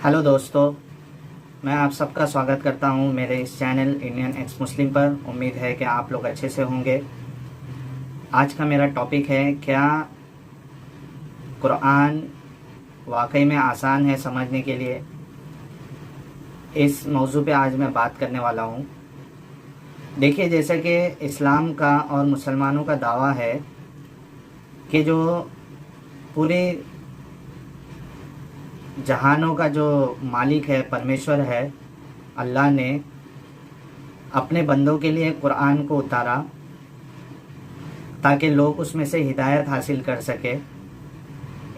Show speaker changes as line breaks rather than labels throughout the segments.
Hello दोस्तों, मैं आप सबका स्वागत करता हूं मेरे इस चैनल इंडियन एक्स मुस्लिम पर। उम्मीद है कि आप लोग अच्छे से होंगे। आज का मेरा टॉपिक है, क्या कुरान वाकई में आसान है समझने के लिए। इस मौजू पे आज मैं बात करने वाला हूं। देखिए, जैसे कि इस्लाम का और मुसलमानों का दावा है कि जो पूरे जहानों का जो मालिक है, परमेश्वर है, अल्लाह ने अपने बंदों के लिए कुरान को उतारा ताकि लोग उसमें से हिदायत हासिल कर सके।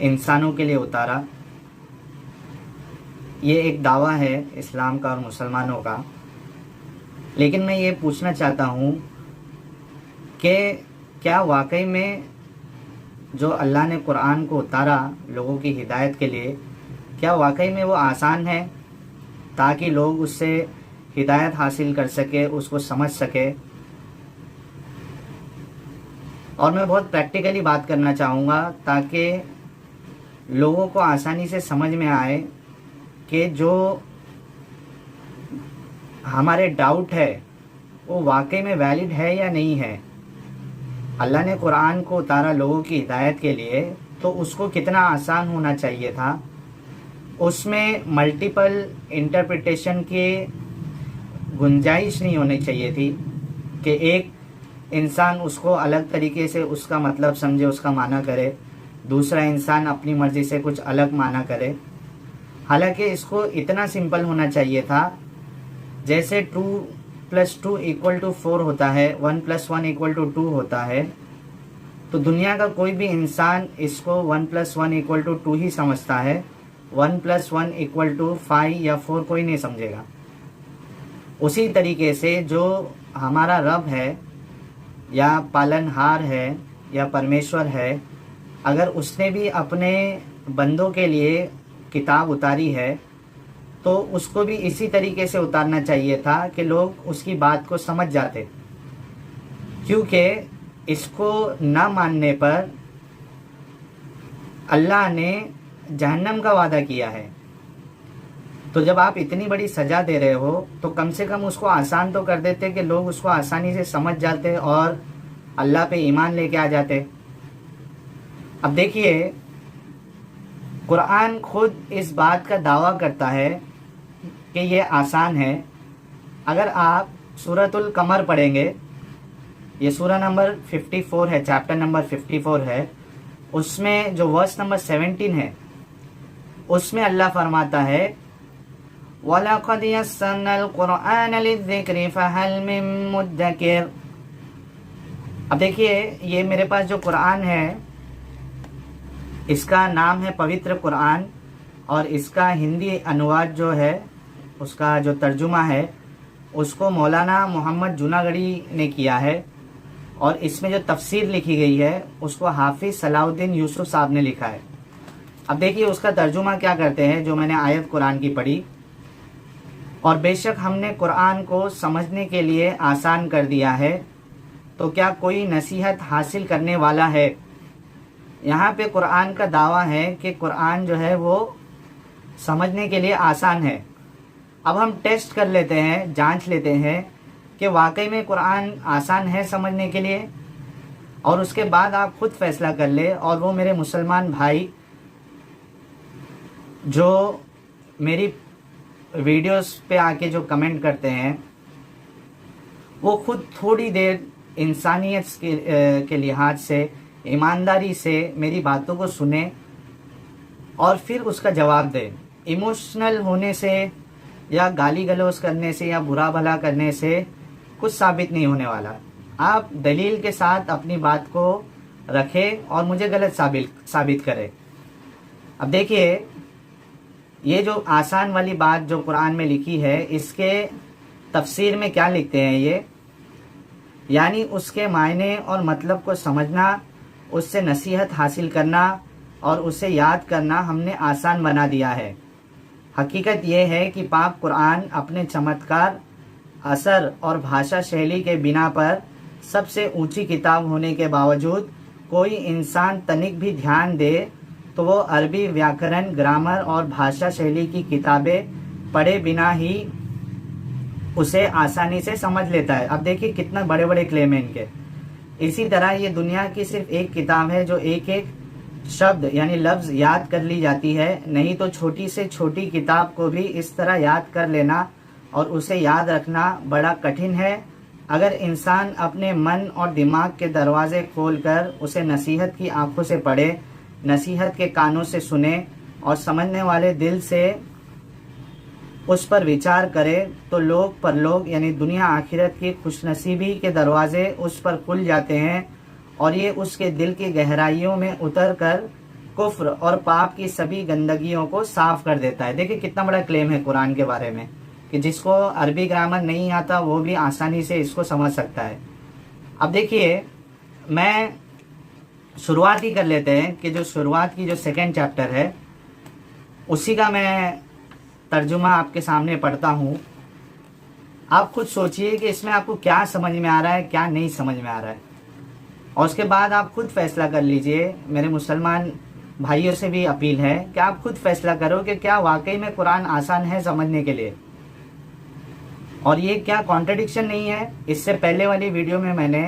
इंसानों के लिए उतारा। ये एक दावा है इस्लाम का और मुसलमानों का। लेकिन मैं ये पूछना चाहता हूँ कि क्या वाकई में जो अल्लाह ने कुरान को उतारा लोगों की हिदायत के लिए, क्या वाकई में वो आसान है ताकि लोग उससे हिदायत हासिल कर सके, उसको समझ सके। और मैं बहुत प्रैक्टिकली बात करना चाहूँगा ताकि लोगों को आसानी से समझ में आए कि जो हमारे डाउट है वो वाकई में वैलिड है या नहीं है। अल्लाह ने कुरान को उतारा लोगों की हिदायत के लिए, तो उसको कितना आसान होना चाहिए था। उसमें मल्टीपल इंटरप्रिटेशन की गुंजाइश नहीं होनी चाहिए थी कि एक इंसान उसको अलग तरीके से उसका मतलब समझे, उसका माना करे, दूसरा इंसान अपनी मर्ज़ी से कुछ अलग माना करे। हालांकि इसको इतना सिंपल होना चाहिए था, जैसे 2 + 2 = 4 होता है, 1 + 1 = 2 होता है। तो दुनिया का कोई भी इंसान इसको 1 + 1 = 2 ही समझता है। 1 + 1 = 5 या 4 कोई नहीं समझेगा। उसी तरीके से जो हमारा रब है या पालनहार है या परमेश्वर है, अगर उसने भी अपने बंदों के लिए किताब उतारी है तो उसको भी इसी तरीके से उतारना चाहिए था कि लोग उसकी बात को समझ जाते। क्योंकि इसको ना मानने पर अल्लाह ने जहन्नम का वादा किया है। तो जब आप इतनी बड़ी सज़ा दे रहे हो तो कम से कम उसको आसान तो कर देते कि लोग उसको आसानी से समझ जाते और अल्लाह पे ईमान लेके आ जाते। अब देखिए, कुरान खुद इस बात का दावा करता है कि ये आसान है। अगर आप सूरतुल कमर पढ़ेंगे, ये सूरा नंबर 54 है, चैप्टर नंबर 54 है, उसमें जो वर्स नंबर 17 है, उसमें अल्लाह फरमाता है, वलक़द यस्सरनल कुरआन लिज़्ज़िक्रि फ़हल मिन मुद्दकिर। अब देखिए, ये मेरे पास जो कुरान है इसका नाम है पवित्र कुरान, और इसका हिंदी अनुवाद जो है, उसका जो तर्जुमा है, उसको मौलाना मोहम्मद जूनागढ़ी ने किया है। और इसमें जो तफसीर लिखी गई है उसको हाफिज़ सलाउद्दीन यूसुफ साहब ने लिखा है। अब देखिए उसका तर्जुमा क्या करते हैं, जो मैंने आयत कुरान की पढ़ी, और बेशक हमने कुरान को समझने के लिए आसान कर दिया है, तो क्या कोई नसीहत हासिल करने वाला है। यहाँ पे कुरान का दावा है कि कुरान जो है वो समझने के लिए आसान है। अब हम टेस्ट कर लेते हैं, जांच लेते हैं कि वाकई में कुरान आसान है समझने के लिए, और उसके बाद आप खुद फैसला कर ले। और वो मेरे मुसलमान भाई जो मेरी वीडियोस पे आके जो कमेंट करते हैं, वो खुद थोड़ी देर इंसानियत के लिहाज से, ईमानदारी से मेरी बातों को सुने और फिर उसका जवाब दे। इमोशनल होने से या गाली गलौज करने से या बुरा भला करने से कुछ साबित नहीं होने वाला। आप दलील के साथ अपनी बात को रखें और मुझे गलत साबित करें। अब देखिए, ये जो आसान वाली बात जो कुरान में लिखी है, इसके तफसीर में क्या लिखते हैं ये, यानी उसके मायने और मतलब को समझना, उससे नसीहत हासिल करना और उसे याद करना हमने आसान बना दिया है। हकीकत यह है कि पाक कुरान अपने चमत्कार, असर और भाषा शैली के बिना पर सबसे ऊंची किताब होने के बावजूद कोई इंसान तनिक भी ध्यान दे तो वो अरबी व्याकरण, ग्रामर और भाषा शैली की किताबें पढ़े बिना ही उसे आसानी से समझ लेता है। अब देखिए कितना बड़े बड़े क्लेम है इनके। इसी तरह ये दुनिया की सिर्फ एक किताब है जो एक एक शब्द यानी लफ्ज याद कर ली जाती है, नहीं तो छोटी से छोटी किताब को भी इस तरह याद कर लेना और उसे याद रखना बड़ा कठिन है। अगर इंसान अपने मन और दिमाग के दरवाजे खोलकर उसे नसीहत की आंखों से पढ़े, नसीहत के कानों से सुने और समझने वाले दिल से उस पर विचार करे, तो लोग परलोक यानी दुनिया आखिरत की खुशनसीबी के दरवाजे उस पर खुल जाते हैं और ये उसके दिल की गहराइयों में उतर कर कुफ्र और पाप की सभी गंदगियों को साफ कर देता है। देखिए कितना बड़ा क्लेम है कुरान के बारे में कि जिसको अरबी ग्रामर नहीं आता वो भी आसानी से इसको समझ सकता है। अब देखिए मैं शुरुआत ही कर लेते हैं कि जो शुरुआत की जो सेकंड चैप्टर है उसी का मैं तर्जुमा आपके सामने पढ़ता हूँ। आप खुद सोचिए कि इसमें आपको क्या समझ में आ रहा है, क्या नहीं समझ में आ रहा है, और उसके बाद आप खुद फैसला कर लीजिए। मेरे मुसलमान भाइयों से भी अपील है कि आप खुद फैसला करो कि क्या वाकई में कुरान आसान है समझने के लिए और ये क्या कॉन्ट्रडिक्शन नहीं है। इससे पहले वाली वीडियो में मैंने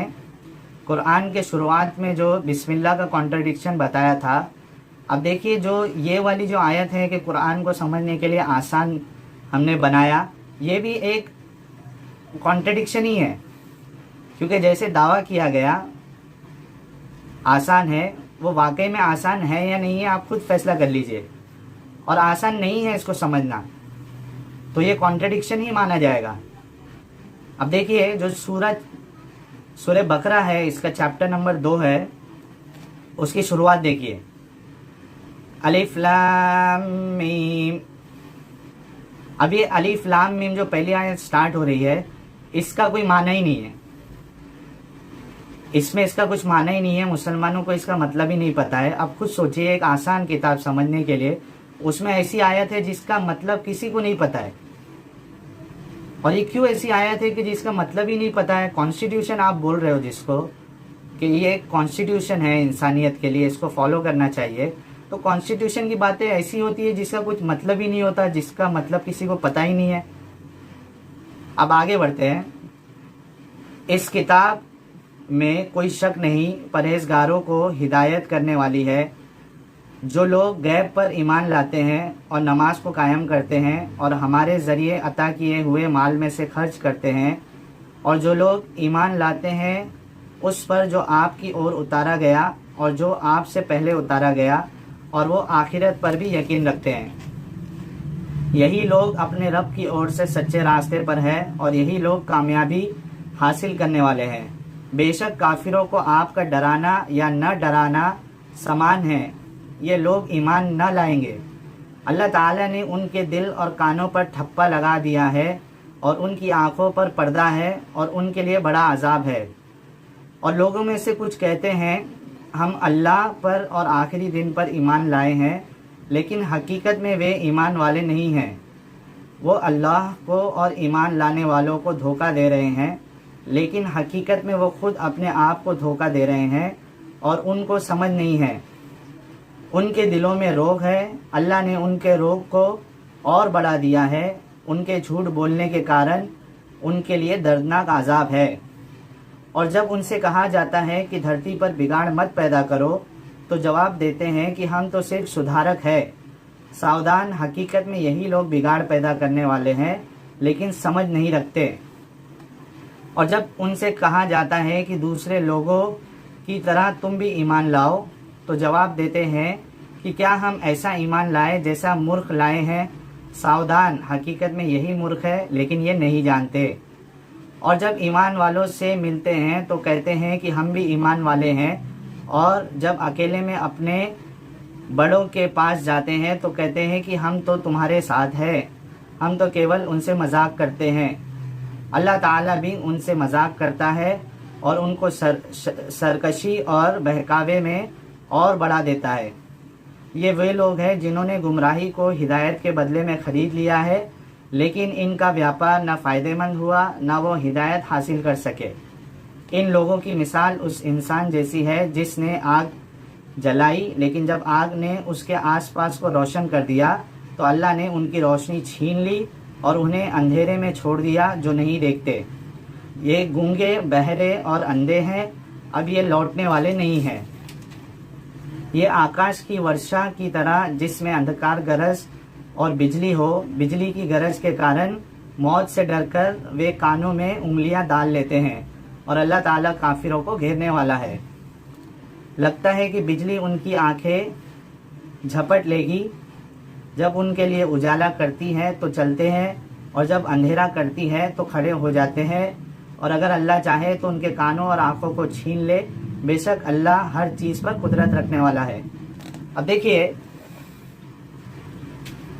कुरान के शुरुआत में जो बिस्मिल्लाह का कॉन्ट्रडिक्शन बताया था। अब देखिए जो ये वाली जो आयत है कि कुरान को समझने के लिए आसान हमने बनाया, ये भी एक कॉन्ट्रडिक्शन ही है, क्योंकि जैसे दावा किया गया आसान है, वो वाकई में आसान है या नहीं है आप खुद फैसला कर लीजिए। और आसान नहीं है इसको समझना, तो ये कॉन्ट्रडिक्शन ही माना जाएगा। अब देखिए जो सूरह बकरा है, इसका चैप्टर नंबर 2 है, उसकी शुरुआत देखिए, अलिफ लाम मीम। अब ये अलिफ लाम मीम जो पहली आयत स्टार्ट हो रही है, इसका कोई माना ही नहीं है, इसमें इसका कुछ माना ही नहीं है। मुसलमानों को इसका मतलब ही नहीं पता है। अब खुद सोचिए, एक आसान किताब समझने के लिए उसमें ऐसी आयत है जिसका मतलब किसी को नहीं पता है। और ये क्यों ऐसी आयत है कि जिसका मतलब ही नहीं पता है? कॉन्स्टिट्यूशन आप बोल रहे हो जिसको कि ये एक कॉन्स्टिट्यूशन है इंसानियत के लिए, इसको फॉलो करना चाहिए, तो कॉन्स्टिट्यूशन की बातें ऐसी होती है जिसका कुछ मतलब ही नहीं होता, जिसका मतलब किसी को पता ही नहीं है। अब आगे बढ़ते हैं। इस किताब में कोई शक नहीं परहेजगारों को हिदायत करने वाली है, जो लोग गैब पर ईमान लाते हैं और नमाज को कायम करते हैं और हमारे ज़रिए अता किए हुए माल में से खर्च करते हैं, और जो लोग ईमान लाते हैं उस पर जो आपकी ओर उतारा गया और जो आपसे पहले उतारा गया, और वो आखिरत पर भी यकीन रखते हैं। यही लोग अपने रब की ओर से सच्चे रास्ते पर हैं और यही लोग कामयाबी हासिल करने वाले हैं। बेशक काफिरों को आपका डराना या न डराना समान है, ये लोग ईमान न लाएंगे। अल्लाह ताला ने उनके दिल और कानों पर ठप्पा लगा दिया है और उनकी आंखों पर पर्दा है और उनके लिए बड़ा अजाब है। और लोगों में से कुछ कहते हैं हम अल्लाह पर और आखिरी दिन पर ईमान लाए हैं, लेकिन हकीकत में वे ईमान वाले नहीं हैं। वो अल्लाह को और ईमान लाने वालों को धोखा दे रहे हैं, लेकिन हकीकत में वो खुद अपने आप को धोखा दे रहे हैं और उनको समझ नहीं है। उनके दिलों में रोग है, अल्लाह ने उनके रोग को और बढ़ा दिया है। उनके झूठ बोलने के कारण उनके लिए दर्दनाक अजाब है। और जब उनसे कहा जाता है कि धरती पर बिगाड़ मत पैदा करो, तो जवाब देते हैं कि हम तो सिर्फ सुधारक हैं। सावधान, हकीकत में यही लोग बिगाड़ पैदा करने वाले हैं, लेकिन समझ नहीं रखते। और जब उनसे कहा जाता है कि दूसरे लोगों की तरह तुम भी ईमान लाओ, तो जवाब देते हैं कि क्या हम ऐसा ईमान लाए जैसा मूर्ख लाए हैं। सावधान, हकीकत में यही मूर्ख है, लेकिन ये नहीं जानते। और जब ईमान वालों से मिलते हैं तो कहते हैं कि हम भी ईमान वाले हैं, और जब अकेले में अपने बड़ों के पास जाते हैं तो कहते हैं कि हम तो तुम्हारे साथ हैं, हम तो केवल उनसे मजाक करते हैं। अल्लाह ताला भी उनसे मजाक करता है और उनको सरकशी और बहकावे में और बढ़ा देता है। ये वे लोग हैं जिन्होंने गुमराही को हिदायत के बदले में ख़रीद लिया है, लेकिन इनका व्यापार न फ़ायदेमंद हुआ न वो हिदायत हासिल कर सके। इन लोगों की मिसाल उस इंसान जैसी है जिसने आग जलाई, लेकिन जब आग ने उसके आसपास को रोशन कर दिया तो अल्लाह ने उनकी रोशनी छीन ली और उन्हें अंधेरे में छोड़ दिया जो नहीं देखते। ये गूंगे, बहरे और अंधे हैं, अब ये लौटने वाले नहीं हैं। ये आकाश की वर्षा की तरह जिसमें अंधकार गरज और बिजली हो, बिजली की गरज के कारण मौत से डरकर वे कानों में उंगलियां डाल लेते हैं और अल्लाह ताला काफिरों को घेरने वाला है। लगता है कि बिजली उनकी आंखें झपट लेगी। जब उनके लिए उजाला करती है तो चलते हैं और जब अंधेरा करती है तो खड़े हो जाते हैं। और अगर अल्लाह चाहे तो उनके कानों और आंखों को छीन ले। बेशक अल्लाह हर चीज़ पर कुदरत रखने वाला है। अब देखिए,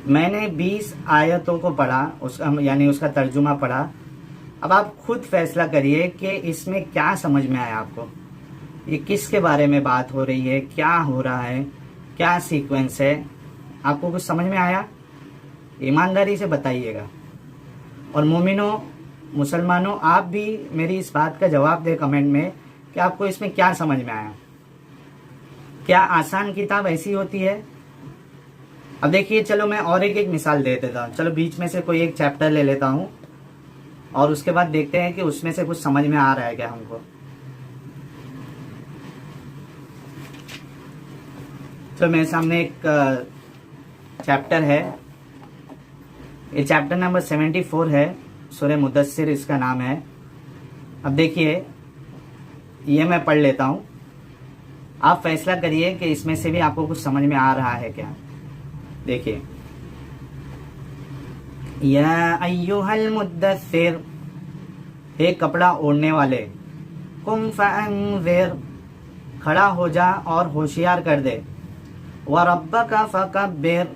मैंने 20 आयतों को पढ़ा, उसका यानी उसका तर्जुमा पढ़ा। अब आप खुद फैसला करिए कि इसमें क्या समझ में आया आपको। ये किसके बारे में बात हो रही है, क्या हो रहा है, क्या सीक्वेंस है, आपको कुछ समझ में आया? ईमानदारी से बताइएगा। और मोमिनों, मुसलमानों, आप भी मेरी इस बात का जवाब दें कमेंट में कि आपको इसमें क्या समझ में आया। क्या आसान किताब ऐसी होती है? अब देखिए, चलो मैं और एक मिसाल दे देता हूँ। चलो बीच में से कोई एक चैप्टर ले लेता हूँ और उसके बाद देखते हैं कि उसमें से कुछ समझ में आ रहा है क्या हमको। तो मेरे सामने एक चैप्टर है, ये चैप्टर नंबर 74 है, सूरह मुदस्सिर इसका नाम है। अब देखिए, ये मैं पढ़ लेता हूँ, आप फैसला करिए कि इसमें से भी आपको कुछ समझ में आ रहा है क्या। देखिए, या अय्युहल मुद्दस्सिर, हे कपड़ा ओढ़ने वाले, कुम फअंज़िर, खड़ा हो जा और होशियार कर दे, व रब्बका फकब्बिर,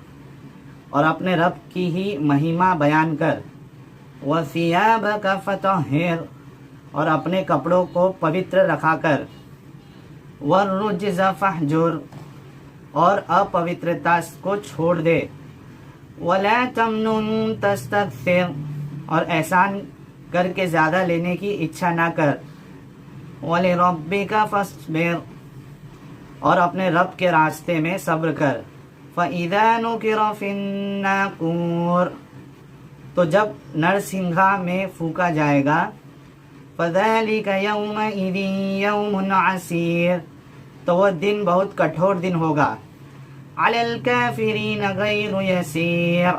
और अपने रब की ही महिमा बयान कर, व सियाबका फतहिर, और अपने कपड़ों को पवित्र रखा कर, व रुज्ज़ फहजुर, और अपवित्रता को छोड़ दे, वला तमनुन तस्तक्सिर, और एहसान करके ज़्यादा लेने की इच्छा ना कर, वलिरब्बिका फस्बिर, और अपने रब के रास्ते में सब्र कर, फ़इज़ा नुकिरा फ़िन्नाक़ूर, तो जब नरसिंघा में फूका जाएगा, फ़ज़ालिका यौमइज़िन यौमुन असीर, तो वह दिन बहुत कठोर दिन होगा, अलल काफ़िरीन गैरु यसीर,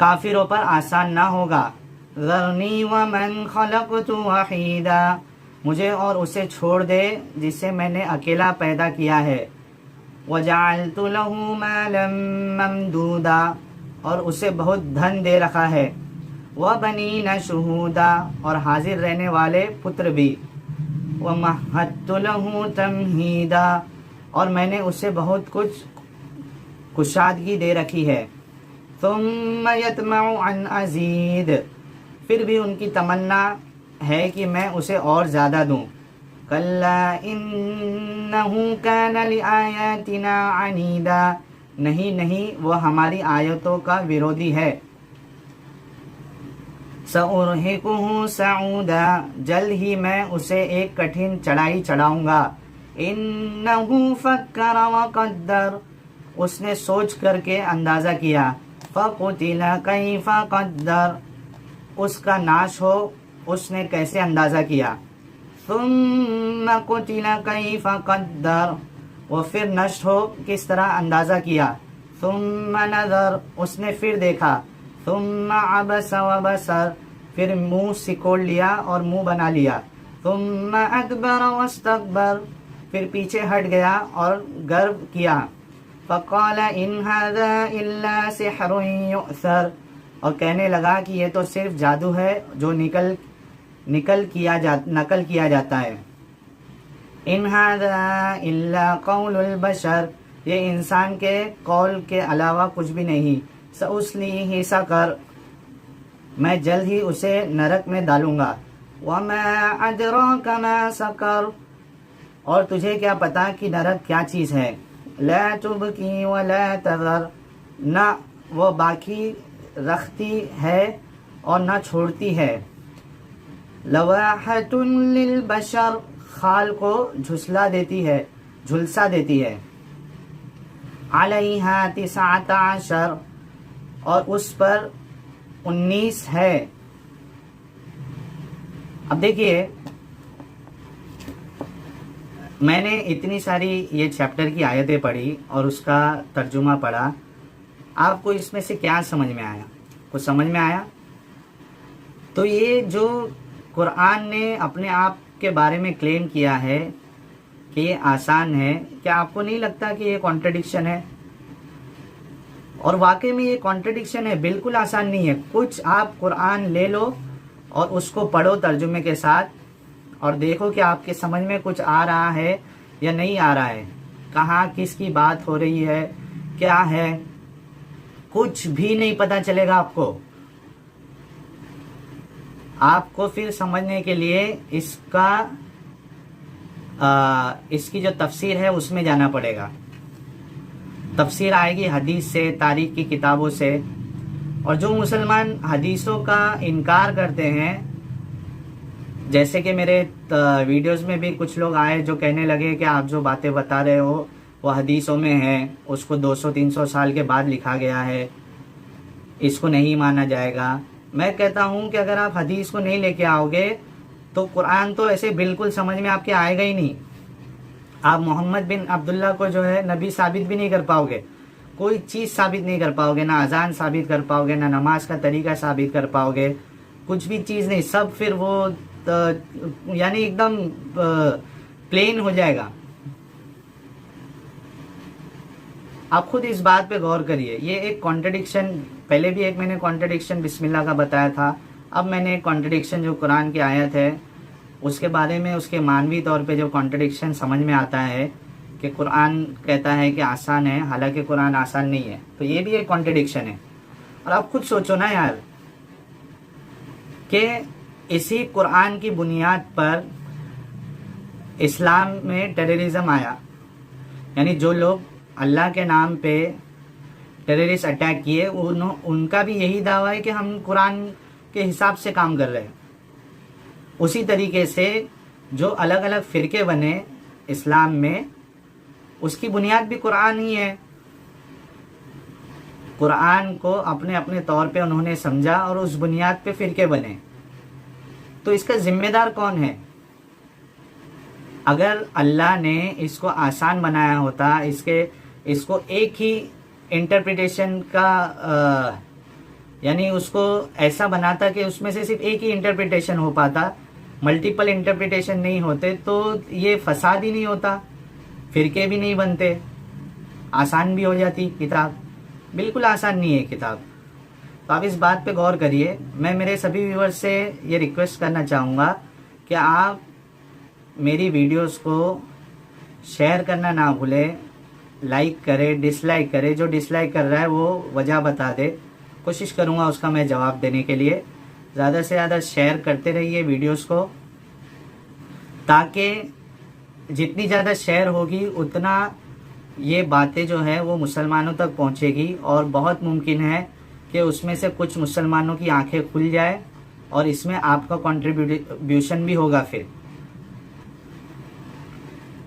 काफिरों पर आसान ना होगा। ज़रनी व मन खलक़तु वहीदा, मुझे और उसे छोड़ दे जिसे मैंने अकेला पैदा किया है। वजअलतु लहू मालन ममदूदा, और उसे बहुत धन दे रखा है। व बनीना शुहूदा, और हाजिर रहने वाले पुत्र भी। व महत्तु लहू तमहीदा, और मैंने उसे बहुत कुछ कुशादगी दे रखी है। सुम्मा यतमउ अन अज़ीद, फिर भी उनकी तमन्ना है कि मैं उसे और ज़्यादा दूँ। कल्ला इन्नहु कान लिआयातिना अनीदा, नहीं नहीं, वह हमारी आयतों का विरोधी है। सउरहिकुहु सऊदा, जल्द ही मैं उसे एक कठिन चढ़ाई चढ़ाऊँगा। इन्नहु फक्कर व कद्दर, उसने सोच करके अंदाज़ा किया। फ़कुतिला कैफ़ क़द्दर, उसका नाश हो उसने कैसे अंदाज़ा किया। सुम्मा कुतिला कैफ़ क़द्दर, वो फिर नष्ट हो किस तरह अंदाज़ा किया। सुम्मा नज़र, उसने फिर देखा। सुम्मा अबस व बसर, फिर मुँह सिकोड़ लिया और मुँह बना लिया। सुम्मा अदबर वस्तकबर, फिर पीछे हट गया और गर्व किया। फ़क़ाल इन हाज़ा इल्ला सिहरुन युअसर, और कहने लगा कि ये तो सिर्फ जादू है जो नकल किया जाता है। इन हाज़ा इल्ला क़ौलुल बशर, ये इंसान के कौल के अलावा कुछ भी नहीं। सउस्लीहि सक़र, मैं जल्द ही उसे नरक में डालूँगा। वमा अदराका मा सक़र, और तुझे क्या पता कि नरक क्या चीज़ है। ला तुबकी व ला तज़र, न वो बाकी रखती है और न छोड़ती है। लवाहतुन लिल बशर, खाल को झुसला देती है। झुलसा देती है। अलैहा तिसात अशर, और उस पर 19 है। अब देखिए, मैंने इतनी सारी ये चैप्टर की आयतें पढ़ी और उसका तर्जुमा पढ़ा, आपको इसमें से क्या समझ में आया? कुछ समझ में आया? तो ये जो कुरान ने अपने आप के बारे में क्लेम किया है कि ये आसान है, क्या आपको नहीं लगता कि ये कॉन्ट्रडिक्शन है? और वाकई में ये कॉन्ट्रडिक्शन है, बिल्कुल आसान नहीं है। कुछ आप कुरान ले लो और उसको पढ़ो तर्जुमे के साथ और देखो कि आपके समझ में कुछ आ रहा है या नहीं आ रहा है, कहाँ किसकी बात हो रही है, क्या है, कुछ भी नहीं पता चलेगा आपको। आपको फिर समझने के लिए इसकी जो तफसीर है उसमें जाना पड़ेगा। तफसीर आएगी हदीस से, तारीख की किताबों से। और जो मुसलमान हदीसों का इनकार करते हैं, जैसे कि मेरे वीडियोस में भी कुछ लोग आए जो कहने लगे कि आप जो बातें बता रहे हो वो हदीसों में है, उसको 200-300 साल के बाद लिखा गया है, इसको नहीं माना जाएगा। मैं कहता हूँ कि अगर आप हदीस को नहीं लेके आओगे तो कुरान तो ऐसे बिल्कुल समझ में आपके आएगा ही नहीं। आप मोहम्मद बिन अब्दुल्ला को जो है नबी साबित भी नहीं कर पाओगे, कोई चीज़ साबित नहीं कर पाओगे, ना अजान साबित कर पाओगे, ना नमाज का तरीका साबित कर पाओगे, कुछ भी चीज़ नहीं। सब फिर वो यानी एकदम प्लेन हो जाएगा। आप खुद इस बात पे गौर करिए। ये एक कॉन्ट्रडिक्शन, पहले भी एक मैंने कॉन्ट्रडिक्शन बिस्मिल्लाह का बताया था, अब मैंने एक कॉन्ट्रडिक्शन जो कुरान की आयत है उसके बारे में, उसके मानवी तौर पे जो कॉन्ट्रडिक्शन समझ में आता है कि कुरान कहता है कि आसान है, हालांकि कुरान आसान नहीं है, तो ये भी एक कॉन्ट्रडिक्शन है। और आप खुद सोचो ना यार कि इसी कुरान की बुनियाद पर इस्लाम में टेररिज्म आया, यानी जो लोग अल्लाह के नाम पे टेररिस्ट अटैक किए उनका भी यही दावा है कि हम कुरान के हिसाब से काम कर रहे हैं। उसी तरीके से जो अलग अलग फ़िरके बने इस्लाम में, उसकी बुनियाद भी कुरान ही है। कुरान को अपने अपने तौर पे उन्होंने समझा और उस बुनियाद पे फ़िरके बने। तो इसका जिम्मेदार कौन है? अगर अल्लाह ने इसको आसान बनाया होता, इसको एक ही इंटरप्रिटेशन का यानी उसको ऐसा बनाता कि उसमें से सिर्फ एक ही इंटरप्रिटेशन हो पाता, मल्टीपल इंटरप्रिटेशन नहीं होते, तो ये फसाद ही नहीं होता, फिरके भी नहीं बनते, आसान भी हो जाती किताब। बिल्कुल आसान नहीं है किताब। तो आप इस बात पे गौर करिए। मैं मेरे सभी व्यूअर्स से ये रिक्वेस्ट करना चाहूँगा कि आप मेरी वीडियोस को शेयर करना ना भूलें, लाइक करे, डिसलाइक करे। जो डिसलाइक कर रहा है वो वजह बता दे, कोशिश करूँगा उसका मैं जवाब देने के लिए। ज़्यादा से ज़्यादा शेयर करते रहिए वीडियोस को, ताकि जितनी ज़्यादा शेयर होगी उतना ये बातें जो है वो मुसलमानों तक पहुँचेगी, और बहुत मुमकिन है कि उसमें से कुछ मुसलमानों की आंखें खुल जाए और इसमें आपका कंट्रीब्यूशन भी होगा। फिर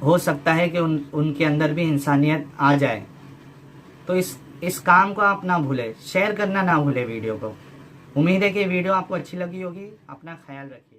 हो सकता है कि उनके अंदर भी इंसानियत आ जाए। तो इस काम को आप ना भूलें, शेयर करना ना भूलें वीडियो को। उम्मीद है कि वीडियो आपको अच्छी लगी होगी। अपना ख्याल रखिए।